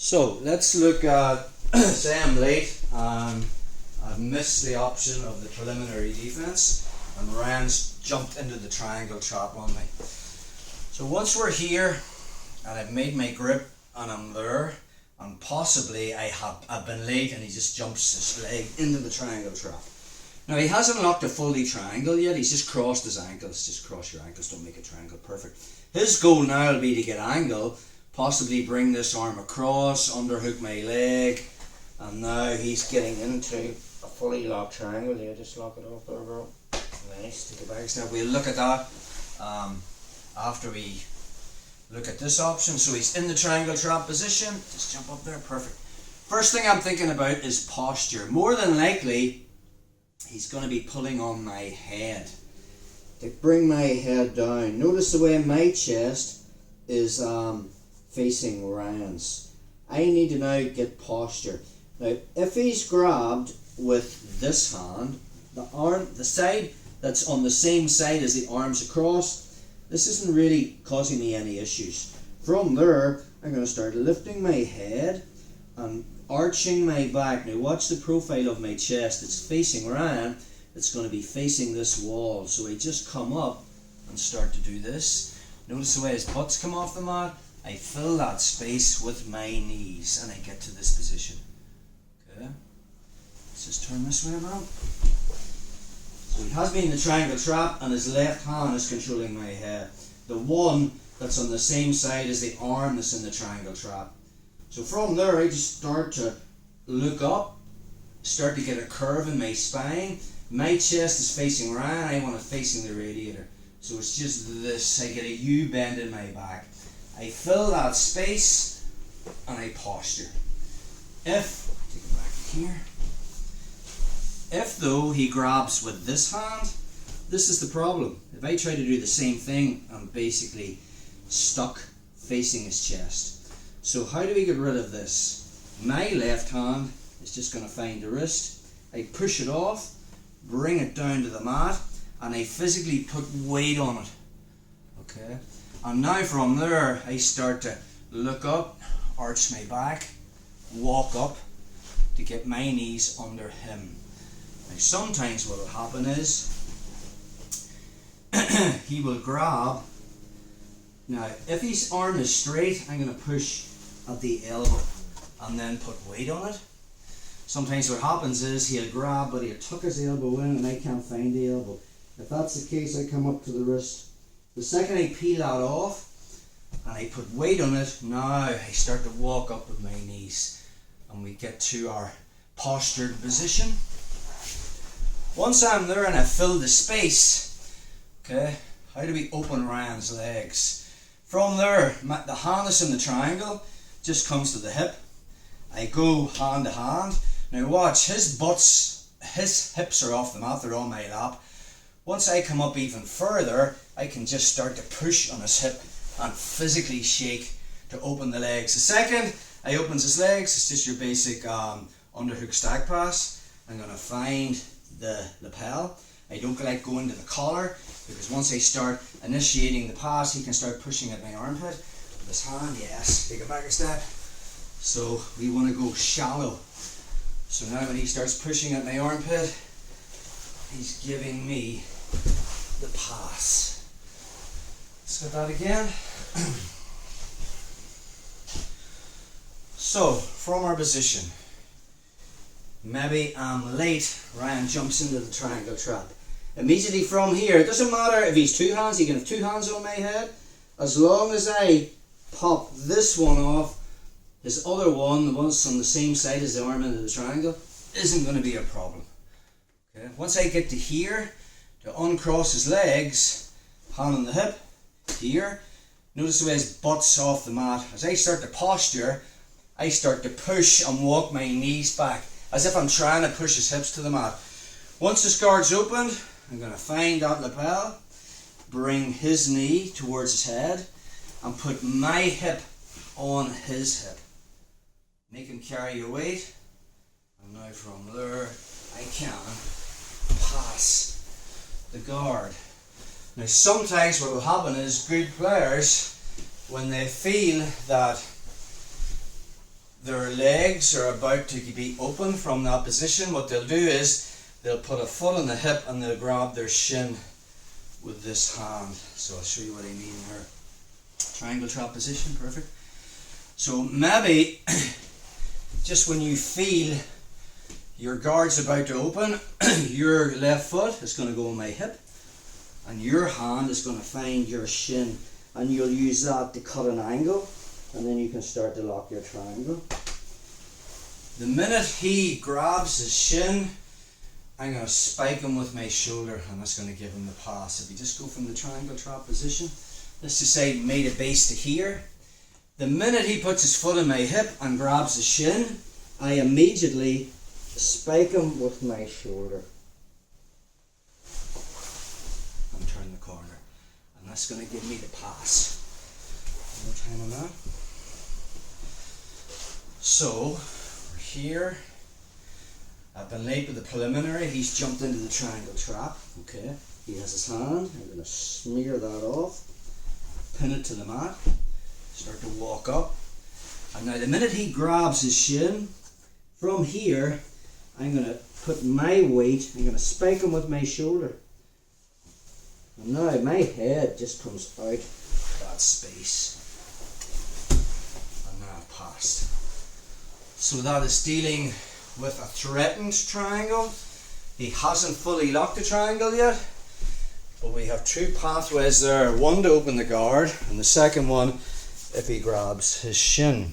So let's look at, say I'm late and I've missed the option of the preliminary defense and Ryan's jumped into the triangle trap on me. So once we're here and I've made my grip and I'm there, and possibly I've been late and he just jumps his leg into the triangle trap. Now he hasn't locked a fully triangle yet, he's just crossed his ankles. Just cross your ankles, don't make a triangle perfect. His goal now will be to get angle, possibly bring this arm across, underhook my leg, and now he's getting into a fully locked triangle. Yeah, just lock it off there, bro. Nice, take a back step. We'll look at that after we look at this option. So he's in the triangle trap position, just jump up there, perfect. First thing I'm thinking about is posture. More than likely, he's going to be pulling on my head. To bring my head down. Notice the way my chest is facing Ryan's. I need to now get posture. Now, if he's grabbed with this hand, the side that's on the same side as the arms across, this isn't really causing me any issues. From there, I'm going to start lifting my head and arching my back. Now watch the profile of my chest. It's facing Ryan. It's going to be facing this wall. So I just come up and start to do this. Notice the way his butt's come off the mat. I fill that space with my knees and I get to this position. Okay. Let's just turn this way around. So he has me in the triangle trap and his left hand is controlling my head. The one that's on the same side as the arm that's in the triangle trap. So from there I just start to look up, start to get a curve in my spine. My chest is facing Ryan, I want it facing the radiator. So it's just this, I get a U bend in my back. I fill that space and I posture. If, take it back here. If though he grabs with this hand, this is the problem. If I try to do the same thing, I'm basically stuck facing his chest. So how do we get rid of this? My left hand is just going to find the wrist. I push it off, bring it down to the mat, and I physically put weight on it. Okay. And now from there, I start to look up, arch my back, walk up to get my knees under him. Now sometimes what will happen is he will grab. Now if his arm is straight, I'm going to push at the elbow and then put weight on it. Sometimes what happens is he'll grab but he'll tuck his elbow in and I can't find the elbow. If that's the case, I come up to the wrist. The second I peel that off and I put weight on it, now I start to walk up with my knees and we get to our postured position. Once I'm there and I've filled the space, okay, how do we open Ryan's legs? From there, the hand that's in the triangle just comes to the hip. I go hand to hand. Now watch, his hips are off the mat, they're on my lap. Once I come up even further, I can just start to push on his hip and physically shake to open the legs. The second I opens his legs, it's just your basic underhook stag pass. I'm going to find the lapel. I don't like going to the collar because once I start initiating the pass, he can start pushing at my armpit. With his hand, yes, take it back a step. So we want to go shallow. So now when he starts pushing at my armpit, he's giving me the pass. Let's get that again. So from our position, maybe I'm late, Ryan jumps into the triangle trap. Immediately from here, it doesn't matter if he's two hands, he can have two hands on my head. As long as I pop this one off, his other one, the one that's on the same side as the arm into the triangle, isn't going to be a problem. Okay. Once I get to here, to uncross his legs, hand on the hip, here, notice the way his butt's off the mat. As I start to posture, I start to push and walk my knees back, as if I'm trying to push his hips to the mat. Once his guard's opened, I'm going to find that lapel, bring his knee towards his head, and put my hip on his hip. Make him carry your weight, and now from there, I can pass the guard. Now sometimes what will happen is good players, when they feel that their legs are about to be open from that position, what they'll do is they'll put a foot on the hip and they'll grab their shin with this hand. So I'll show you what I mean here. Triangle trap position, perfect. So maybe just when you feel your guard's about to open, your left foot is going to go on my hip and your hand is going to find your shin, and you'll use that to cut an angle, and then you can start to lock your triangle. The minute he grabs his shin, I'm going to spike him with my shoulder, and that's going to give him the pass. If you just go from the triangle trap position, let's just say made a base to here. The minute he puts his foot on my hip and grabs his shin, I immediately spike him with my shoulder and turn the corner, and that's going to give me the pass. One more time on that. So we're here. I've been late with the preliminary. He's jumped into the triangle trap. Okay, he has his hand. I'm going to smear that off, pin it to the mat, start to walk up, and now the minute he grabs his shin, from here I'm going to put my weight, I'm going to spike him with my shoulder, and now my head just comes out that space, and now I've passed. So that is dealing with a threatened triangle. He hasn't fully locked the triangle yet, but we have two pathways there, one to open the guard and the second one if he grabs his shin.